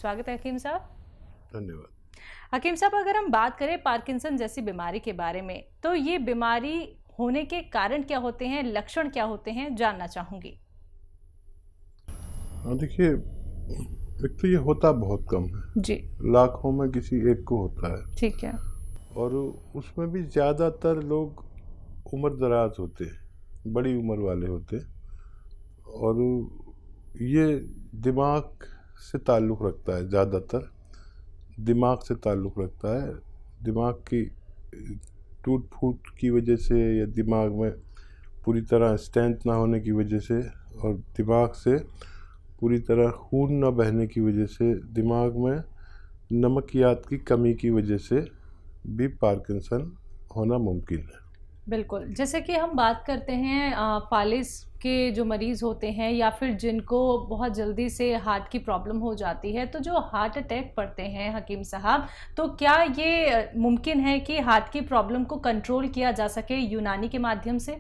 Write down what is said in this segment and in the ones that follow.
स्वागत है हकीम साहब। धन्यवाद। हकीम साहब, अगर हम बात करें पार्किंसन जैसी बीमारी के बारे में, तो ये बीमारी होने के कारण क्या होते हैं, लक्षण क्या होते हैं, जानना चाहूंगी। देखिए, एक तो ये होता बहुत कम है जी। लाखों में किसी एक को होता है। ठीक है। और उसमें भी ज़्यादातर लोग उम्र दराज होते हैं, बड़ी उम्र वाले होते हैं। और ये दिमाग से ताल्लुक़ रखता है, ज़्यादातर दिमाग से ताल्लुक़ रखता है। दिमाग की टूट फूट की वजह से या दिमाग में पूरी तरह स्ट्रेंथ ना होने की वजह से और दिमाग से पूरी तरह खून न बहने की वजह से, दिमाग में नमकियात की कमी की वजह से भी पार्किंसन होना मुमकिन है। बिल्कुल, जैसे कि हम बात करते हैं फालिस के जो मरीज़ होते हैं या फिर जिनको बहुत जल्दी से हार्ट की प्रॉब्लम हो जाती है, तो जो हार्ट अटैक पड़ते हैं हकीम साहब, तो क्या ये मुमकिन है कि हार्ट की प्रॉब्लम को कंट्रोल किया जा सके यूनानी के माध्यम से?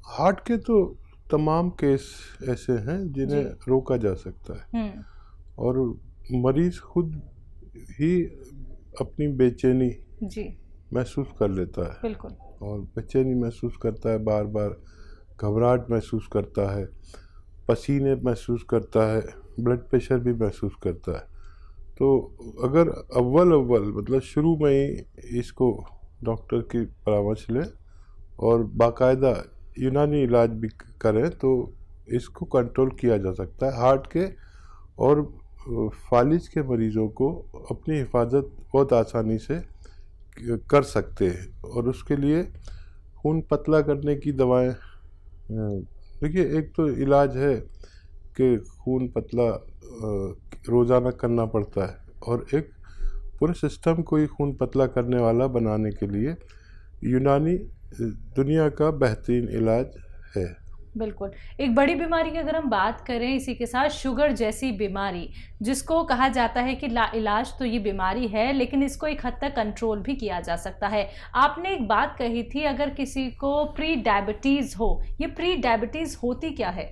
हार्ट के तो तमाम केस ऐसे हैं जिन्हें रोका जा सकता है। और मरीज़ खुद ही अपनी बेचैनी महसूस कर लेता है। बिल्कुल। और बेचैनी महसूस करता है, बार बार घबराहट महसूस करता है, पसीने महसूस करता है, ब्लड प्रेशर भी महसूस करता है। तो अगर अव्वल मतलब शुरू में ही इसको डॉक्टर की परामर्श लें और बाकायदा यूनानी इलाज भी करें तो इसको कंट्रोल किया जा सकता है। हार्ट के और फालिज के मरीज़ों को अपनी हिफाजत बहुत आसानी से कर सकते हैं। और उसके लिए खून पतला करने की दवाएं, देखिए एक तो इलाज है कि खून पतला रोज़ाना करना पड़ता है, और एक पूरे सिस्टम को ही खून पतला करने वाला बनाने के लिए यूनानी दुनिया का बेहतरीन इलाज है। बिल्कुल। एक बड़ी बीमारी की अगर हम बात करें इसी के साथ, शुगर जैसी बीमारी, जिसको कहा जाता है कि लाइलाज तो ये बीमारी है लेकिन इसको एक हद तक कंट्रोल भी किया जा सकता है। आपने एक बात कही थी, अगर किसी को प्री डायबिटीज़ हो, ये प्री डायबिटीज़ होती क्या है?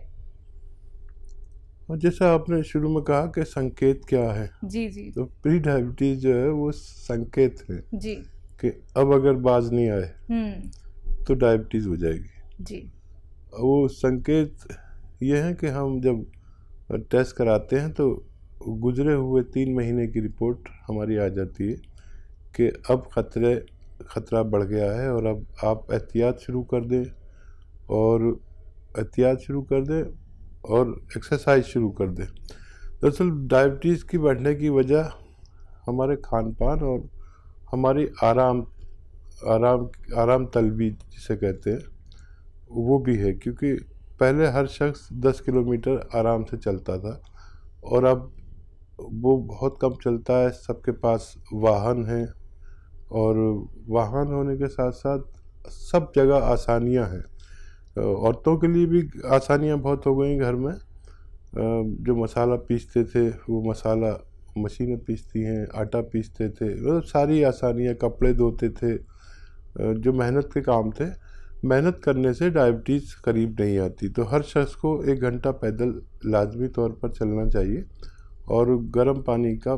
और जैसा आपने शुरू में कहा कि संकेत क्या है, जी जी, तो प्री डायबिटीज़ जो है वो संकेत है जी कि अब अगर बाज नहीं आए तो डायबिटीज़ हो जाएगी। जी। वो संकेत ये है कि हम जब टेस्ट कराते हैं तो गुजरे हुए 3 महीने की रिपोर्ट हमारी आ जाती है कि अब ख़तरा बढ़ गया है और अब आप एहतियात शुरू कर दें और एक्सरसाइज शुरू कर दें। दरअसल डायबिटीज़ की बढ़ने की वजह हमारे खान पान और हमारी आराम तलबी जिसे कहते हैं वो भी है, क्योंकि पहले हर शख्स 10 किलोमीटर आराम से चलता था और अब वो बहुत कम चलता है। सबके पास वाहन हैं और वाहन होने के साथ साथ सब जगह आसानियां हैं। औरतों के लिए भी आसानियां बहुत हो गई घर में। जो मसाला पीसते थे वो मसाला मशीनें पीसती हैं, आटा पीसते थे, मतलब सारी आसानियां, कपड़े धोते थे, जो मेहनत के काम थे, मेहनत करने से डायबिटीज़ करीब नहीं आती। तो हर शख्स को 1 घंटा पैदल लाजमी तौर पर चलना चाहिए और गर्म पानी का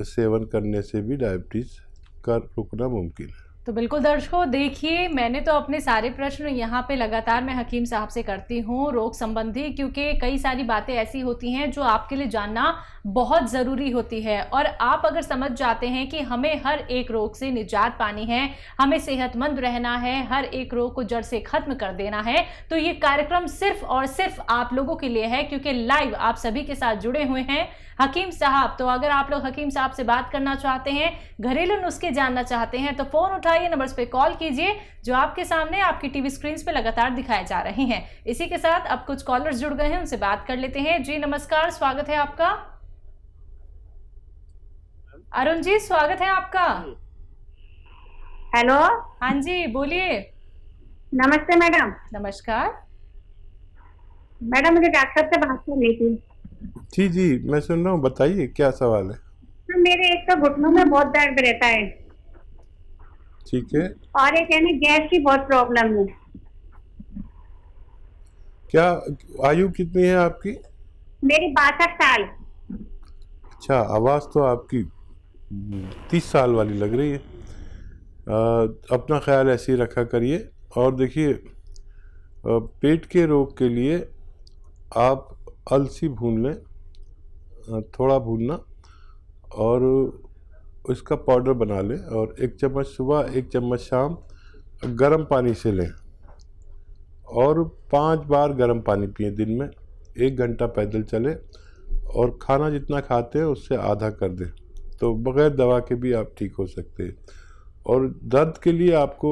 सेवन करने से भी डायबिटीज़ का रुकना मुमकिन है। तो बिल्कुल दर्शकों, देखिए मैंने तो अपने सारे प्रश्न यहाँ पे लगातार मैं हकीम साहब से करती हूँ रोग संबंधी, क्योंकि कई सारी बातें ऐसी होती हैं जो आपके लिए जानना बहुत ज़रूरी होती है। और आप अगर समझ जाते हैं कि हमें हर एक रोग से निजात पानी है, हमें सेहतमंद रहना है, हर एक रोग को जड़ से खत्म कर देना है, तो ये कार्यक्रम सिर्फ और सिर्फ आप लोगों के लिए है, क्योंकि लाइव आप सभी के साथ जुड़े हुए हैं हकीम साहब। तो अगर आप लोग हकीम साहब से बात करना चाहते हैं, घरेलू नुस्खे जानना चाहते हैं, तो फोन उठाइए, नंबर्स पे कॉल कीजिए जो आपके सामने आपकी टीवी स्क्रीन पे लगातार दिखाए जा रहे हैं। इसी के साथ अब कुछ कॉलर्स जुड़ गए हैं, उनसे बात कर लेते हैं। जी नमस्कार, स्वागत है आपका। अरुण जी, स्वागत है आपका। हेलो। हाँ जी, बोलिए। नमस्ते मैडम। नमस्कार मैडम, मुझे डॉक्टर से बात करनी थी। जी जी, मैं सुन रहा हूँ, बताइए क्या सवाल है। तो मेरे एक तो घुटनों में बहुत दर्द रहता है। ठीक है। और एक है ना, गैस की बहुत प्रॉब्लम है। क्या आयु कितनी है आपकी? मेरी 62 साल। अच्छा, आवाज़ तो आपकी 30 साल वाली लग रही है। अपना ख्याल ऐसे ही रखा करिए। और देखिए, पेट के रोग के लिए आप अलसी भून लें, थोड़ा भूनना, और उसका पाउडर बना लें, और 1 चम्मच सुबह 1 चम्मच शाम गर्म पानी से लें, और 5 बार गर्म पानी पिएं दिन में। 1 घंटा पैदल चले, और खाना जितना खाते हैं उससे आधा कर दें, तो बग़ैर दवा के भी आप ठीक हो सकते हैं। और दर्द के लिए आपको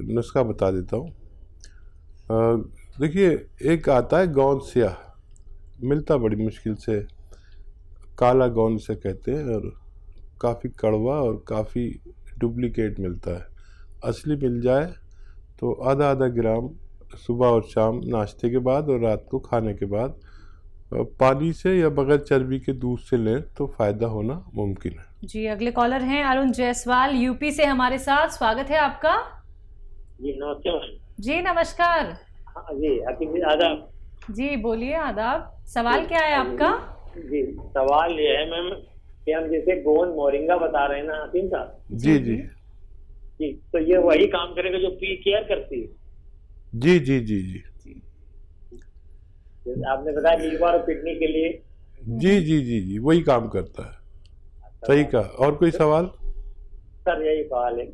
नुस्खा बता देता हूँ। देखिए, एक आता है गोंद स्याह, मिलता बड़ी मुश्किल से, काला गोंद से कहते हैं, और काफ़ी कड़वा और काफ़ी डुप्लीकेट मिलता है। असली मिल जाए तो आधा आधा ग्राम सुबह और शाम नाश्ते के बाद और रात को खाने के बाद पानी से या बगैर चर्बी के दूध से लें तो फ़ायदा होना मुमकिन है। जी, अगले कॉलर हैं अरुण जायसवाल यूपी से हमारे साथ। स्वागत है आपका। जी नमस्ते मैम। जी नमस्कार। हाँ जी, हकीम जी आदाब। जी बोलिए, आदाब। सवाल क्या है आपका? जी, सवाल ये है मैम कि हम जैसे गोंद मोरिंगा बता रहे हैं ना हकीम साहब जी जी जी, तो ये वही काम करेगा जो पी केयर करती है? जी जी जी जी जैसे आपने बताया लीवर और किडनी के लिए। जी जी जी जी वही काम करता है। सही कहा। और कोई सवाल? सर यही सवाल है।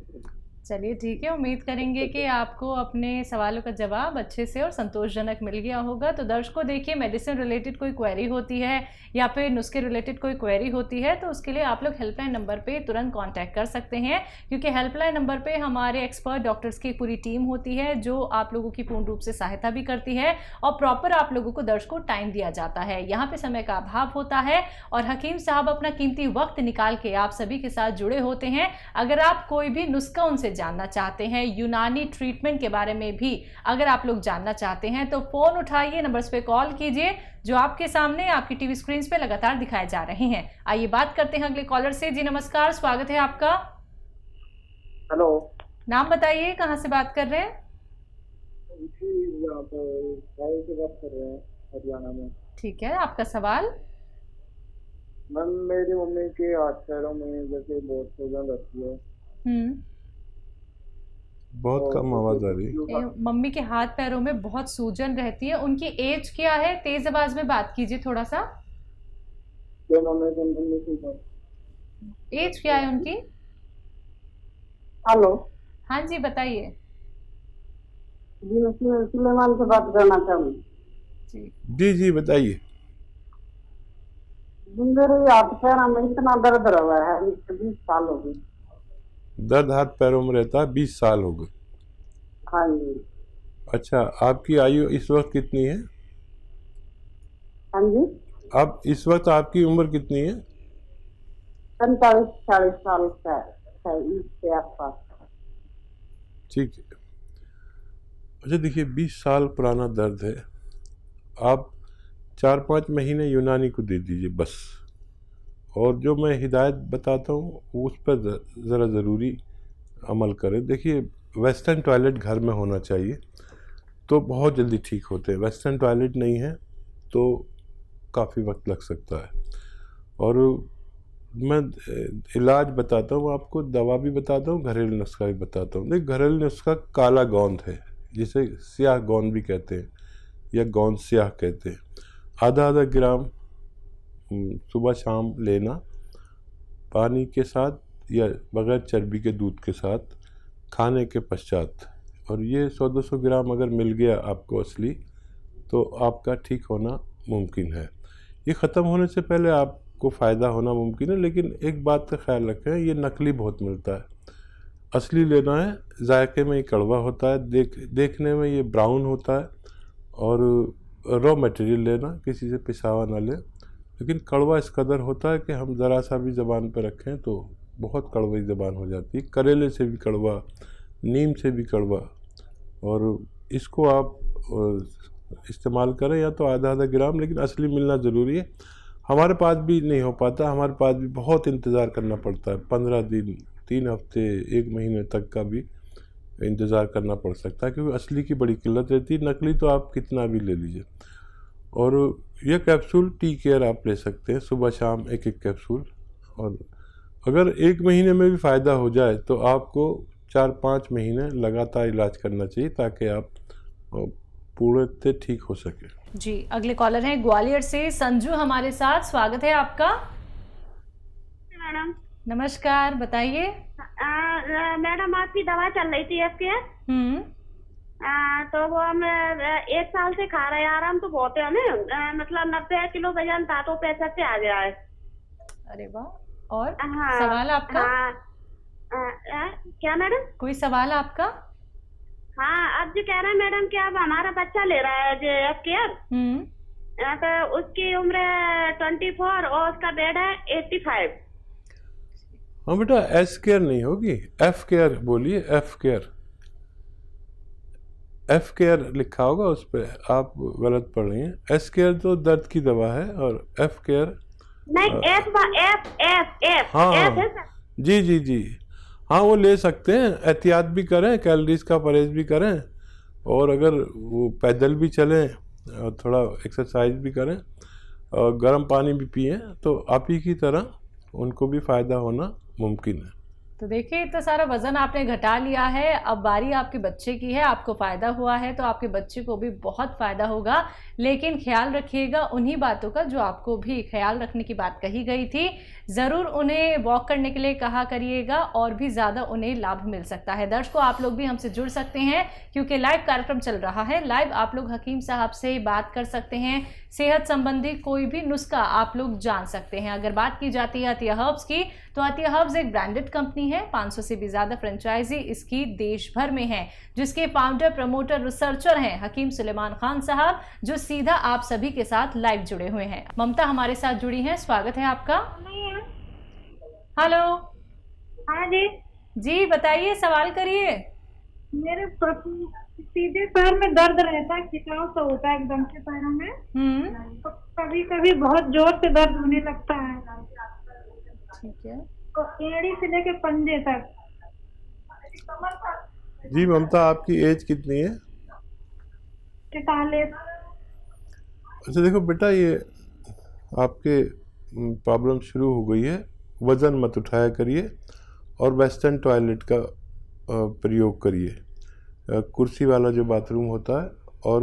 चलिए ठीक है, उम्मीद करेंगे कि आपको अपने सवालों का जवाब अच्छे से और संतोषजनक मिल गया होगा। तो दर्शकों, देखिए, मेडिसिन रिलेटेड कोई क्वेरी होती है या फिर नुस्खे रिलेटेड कोई क्वेरी होती है तो उसके लिए आप लोग हेल्पलाइन नंबर पे तुरंत कांटेक्ट कर सकते हैं, क्योंकि हेल्पलाइन नंबर पे हमारे एक्सपर्ट डॉक्टर्स की पूरी टीम होती है जो आप लोगों की पूर्ण रूप से सहायता भी करती है, और प्रॉपर आप लोगों को दर्शकों टाइम दिया जाता है। यहाँ पे समय का अभाव होता है और हकीम साहब अपना कीमती वक्त निकाल के आप सभी के साथ जुड़े होते हैं। अगर आप कोई भी नुस्खा उनसे जानना चाहते हैं, यूनानी ट्रीटमेंट के बारे में भी अगर आप लोग जानना चाहते हैं, तो फोन उठाइए, नंबर्स पे कॉल कीजिए जो आपके सामने आपकी टीवी स्क्रीन पे लगातार दिखाए जा रहे हैं। आइए बात करते हैं अगले कॉलर से। जी नमस्कार, स्वागत है आपका। हेलो नाम बताइए, कहाँ से बात कर रहे हैं? जी, आप से बात कर रहे हैं हरियाणा में। ठीक है, आपका सवाल। मैम मेरी मम्मी के हाथ पैरों में जैसे बहुत सूजन रहती है। बहुत कम आवाज़ आ रही है। मम्मी के हाथ पैरों में बहुत सूजन रहती है, उनकी एज क्या है? तेज आवाज में बात कीजिए थोड़ा सा। एज क्या है उनकी? हेलो हाँ जी, बताइए। जी, मैं सुलेमान से बात करना चाहूँगी। जी जी जी बताइए। मेरे हाथ पैर में इतना दर्द रहा है, 20 साल हो गए। दर्द हाथ पैरों में रहता है, 20 साल हो गए। हाँ जी। अच्छा, आपकी आयु इस वक्त कितनी है? हाँ जी, अब इस वक्त आपकी उम्र कितनी है? 45-40 साल का है, इसके आसपास। ठीक है। अच्छा देखिए, 20 साल पुराना दर्द है। आप 4-5 महीने यूनानी को दे दीजिए बस, और जो मैं हिदायत बताता हूँ उस पर ज़रा ज़रूरी अमल करें। देखिए, वेस्टर्न टॉयलेट घर में होना चाहिए तो बहुत जल्दी ठीक होते हैं। वेस्टर्न टॉयलेट नहीं है तो काफ़ी वक्त लग सकता है। और मैं इलाज बताता हूँ आपको, दवा भी बताता हूँ, घरेलू नुस्खा भी बताता हूँ। देखिए, घरेलू नुस्खा काला गोंद है, जिसे स्याह गोंद भी कहते हैं या गोंद स्याह कहते हैं। आधा आधा ग्राम सुबह शाम लेना, पानी के साथ या बग़ैर चर्बी के दूध के साथ खाने के पश्चात। और ये 100-200 ग्राम अगर मिल गया आपको असली, तो आपका ठीक होना मुमकिन है। ये ख़त्म होने से पहले आपको फ़ायदा होना मुमकिन है, लेकिन एक बात का ख्याल रखें, ये नकली बहुत मिलता है। असली लेना है, जायके में ये कड़वा होता है, देखने में ये ब्राउन होता है, और रॉ मटेरियल लेना, किसी से पिसावा ना लें। लेकिन कड़वा इस कदर होता है कि हम ज़रा सा भी ज़बान पर रखें तो बहुत कड़वी ज़बान हो जाती है। करेले से भी कड़वा, नीम से भी कड़वा। और इसको आप इस्तेमाल करें, या तो आधा आधा ग्राम, लेकिन असली मिलना ज़रूरी है। हमारे पास भी नहीं हो पाता, हमारे पास भी बहुत इंतज़ार करना पड़ता है। 15 दिन, 3 हफ्ते, 1 महीने तक का भी इंतज़ार करना पड़ सकता है, क्योंकि असली की बड़ी किल्लत रहती है। नकली तो आप कितना भी ले लीजिए। और ये कैप्सूल टी केयर आप ले सकते हैं, सुबह शाम एक एक कैप्सूल। और अगर 1 महीने में भी फ़ायदा हो जाए तो आपको 4-5 महीने लगातार इलाज करना चाहिए ताकि आप पूर्णतः ठीक हो सके। जी, अगले कॉलर हैं ग्वालियर से संजू हमारे साथ, स्वागत है आपका। मैडम नमस्कार, बताइए। मैडम आपकी दवा चल रही थी आपके, तो वो हम 1 साल से खा रहे हैं। आराम तो बहुत है हमें, मतलब 90 किलो वजन था तो 65 पे आ गया है। अरे वाह। और हाँ, सवाल आपका? क्या मैडम? कोई सवाल आपका? हाँ, अब जो कह रहे हैं मैडम कि अब हमारा बच्चा ले रहा है जो एफ केयर, तो उसकी उम्र 24 और उसका वेट है 85। हाँ बेटा, एस केयर नहीं होगी, एफ केयर बोलिए, एफ केयर। एफ केयर लिखा होगा उस पर, आप गलत पढ़ रही हैं। एस केयर तो दर्द की दवा है और एफ केयर नहीं, एफ एफ एफ एफ हाँ एफ है हाँ, जी जी जी, हाँ वो ले सकते हैं। एहतियात भी करें, कैलोरीज का परहेज भी करें, और अगर वो पैदल भी चलें और थोड़ा एक्सरसाइज भी करें और गर्म पानी भी पिएं तो आप ही की तरह उनको भी फ़ायदा होना मुमकिन है। तो देखिए, इतना सारा वजन आपने घटा लिया है, अब बारी आपके बच्चे की है। आपको फ़ायदा हुआ है तो आपके बच्चे को भी बहुत फ़ायदा होगा, लेकिन ख्याल रखिएगा उन्हीं बातों का जो आपको भी ख्याल रखने की बात कही गई थी। ज़रूर उन्हें वॉक करने के लिए कहा करिएगा और भी ज़्यादा उन्हें लाभ मिल सकता है। दर्शकों, आप लोग भी हमसे जुड़ सकते हैं क्योंकि लाइव कार्यक्रम चल रहा है। लाइव आप लोग हकीम साहब से बात कर सकते हैं, सेहत संबंधी कोई भी नुस्खा आप लोग जान सकते हैं। अगर बात की जाती है अतिया हर्ब्स की, तो अतिया हर्ब्स एक ब्रांडेड कंपनी है। 500 से भी ज़्यादा फ्रेंचाइजी इसकी देश भर में है, जिसके फाउंडर, प्रमोटर, रिसर्चर हैं हकीम सुलेमान खान साहब, जो सीधा आप सभी के साथ लाइव जुड़े हुए हैं। ममता हमारे साथ जुड़ी हैं, स्वागत है आपका। हेलो। हाँ जी जी, बताइए, सवाल करिए। मेरे सीधे पैर में दर्द रहता है, खिंचाव सा होता है एकदम से पैरों में, तो कभी कभी बहुत जोर से दर्द होने लगता है। ठीक है। तो एड़ी से लेके पंजे तक। जी ममता, आपकी एज कितनी है? 43। अच्छा देखो बेटा, ये आपके प्रॉब्लम शुरू हो गई है। वज़न मत उठाया करिए और वेस्टर्न टॉयलेट का प्रयोग करिए, कुर्सी वाला जो बाथरूम होता है। और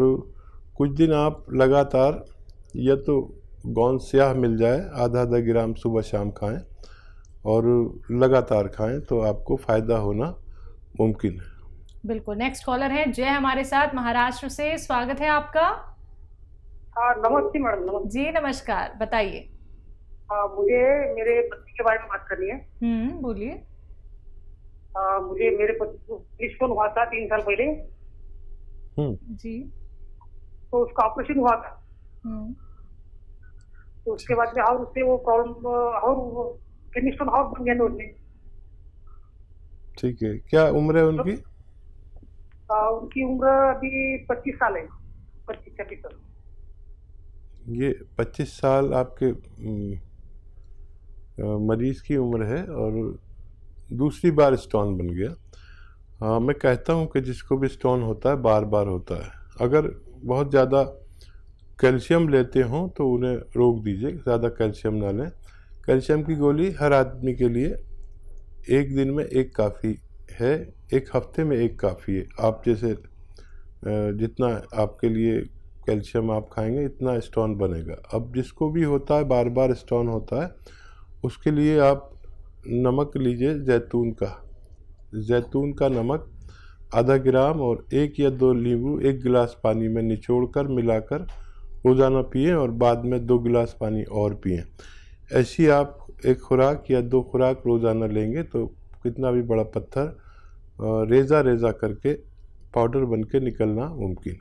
कुछ दिन आप लगातार, या तो गोंद स्याह मिल जाए आधा ग्राम सुबह शाम खाएं और लगातार खाएं तो आपको फ़ायदा होना मुमकिन है। बिल्कुल। नेक्स्ट कॉलर है जय हमारे साथ, महाराष्ट्र से, स्वागत है आपका। हाँ नमस्ते मैडम। नमस्ते जी नमस्कार, बताइए। मुझे मेरे पति के बारे में बात करनी है। बोलिए। मुझे मेरे पति को स्टोन हुआ था 3 साल पहले। जी। तो उसका ऑपरेशन हुआ था। तो उसके बाद में और उससे वो प्रॉब्लम और किडनी स्टोन और बन गया था उसमें। ठीक है, क्या उम्र है उनकी? उनकी उम्र अभी 25 साल है, 25-26 साल। ये 25 साल आपके मरीज की उम्र है और दूसरी बार स्टोन बन गया। हाँ, मैं कहता हूँ कि जिसको भी स्टोन होता है बार बार होता है। अगर बहुत ज़्यादा कैल्शियम लेते हों तो उन्हें रोक दीजिए, ज़्यादा कैल्शियम ना लें। कैल्शियम की गोली हर आदमी के लिए 1 दिन में 1 काफ़ी है, 1 हफ्ते में 1 काफ़ी है। आप जैसे जितना आपके लिए कैल्शियम आप खाएंगे इतना स्टोन बनेगा। अब जिसको भी होता है बार बार स्टोन होता है, उसके लिए आप नमक लीजिए जैतून का नमक आधा ग्राम और 1 या 2 नींबू 1 गिलास पानी में निचोड़कर मिलाकर रोज़ाना पिएं और बाद में 2 गिलास पानी और पिएं। ऐसी आप 1 खुराक या 2 खुराक रोज़ाना लेंगे तो कितना भी बड़ा पत्थर रेजा रेजा करके पाउडर बन के निकलना मुमकिन है।